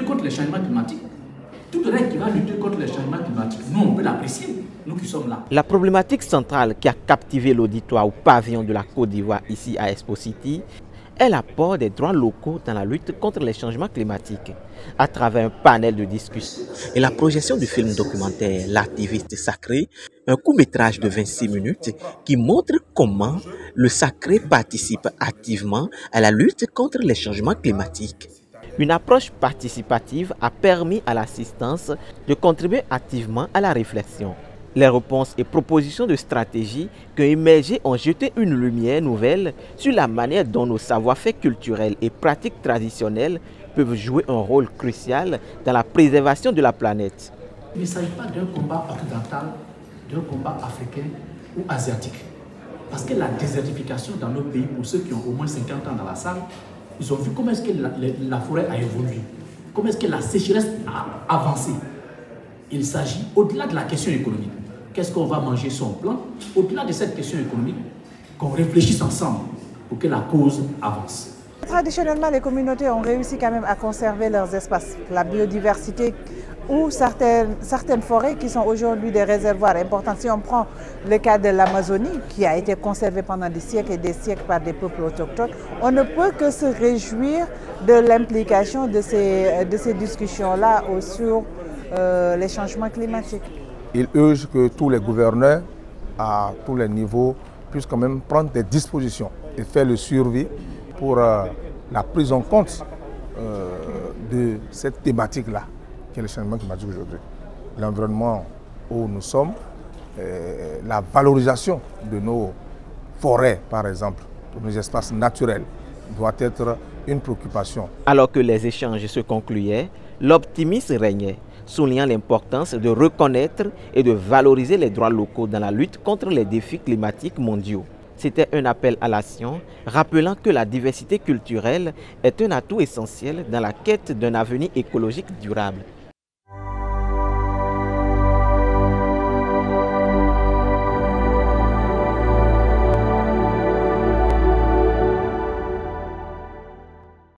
lutter contre les changements climatiques. Toute règle qui va lutter contre les changements climatiques, nous on peut l'apprécier, nous qui sommes là. La problématique centrale qui a captivé l'auditoire au pavillon de la Côte d'Ivoire ici à Expo City est l'apport des droits locaux dans la lutte contre les changements climatiques à travers un panel de discussion et la projection du film documentaire L'activiste sacré, un court-métrage de 26 minutes qui montre comment le sacré participe activement à la lutte contre les changements climatiques. Une approche participative a permis à l'assistance de contribuer activement à la réflexion. Les réponses et propositions de stratégie qui ont émergé ont jeté une lumière nouvelle sur la manière dont nos savoir-faire culturels et pratiques traditionnelles peuvent jouer un rôle crucial dans la préservation de la planète. Il ne s'agit pas d'un combat occidental, d'un combat africain ou asiatique. Parce que la désertification dans nos pays, pour ceux qui ont au moins 50 ans dans la salle, ils ont vu comment est-ce que la forêt a évolué, comment est-ce que la sécheresse a avancé. Il s'agit, au-delà de la question économique, qu'est-ce qu'on va manger sur un plan, au-delà de cette question économique, qu'on réfléchisse ensemble pour que la cause avance. Traditionnellement, les communautés ont réussi quand même à conserver leurs espaces, la biodiversité ou certaines forêts qui sont aujourd'hui des réservoirs importants. Si on prend le cas de l'Amazonie, qui a été conservée pendant des siècles et des siècles par des peuples autochtones, on ne peut que se réjouir de l'implication de ces discussions-là sur les changements climatiques. Il urge que tous les gouverneurs, à tous les niveaux, puissent quand même prendre des dispositions et faire le suivi pour la prise en compte de cette thématique-là, qui est le changement climatique aujourd'hui. L'environnement où nous sommes, la valorisation de nos forêts, par exemple, de nos espaces naturels, doit être une préoccupation. Alors que les échanges se concluaient, l'optimisme régnait, soulignant l'importance de reconnaître et de valoriser les droits locaux dans la lutte contre les défis climatiques mondiaux. C'était un appel à l'action, rappelant que la diversité culturelle est un atout essentiel dans la quête d'un avenir écologique durable.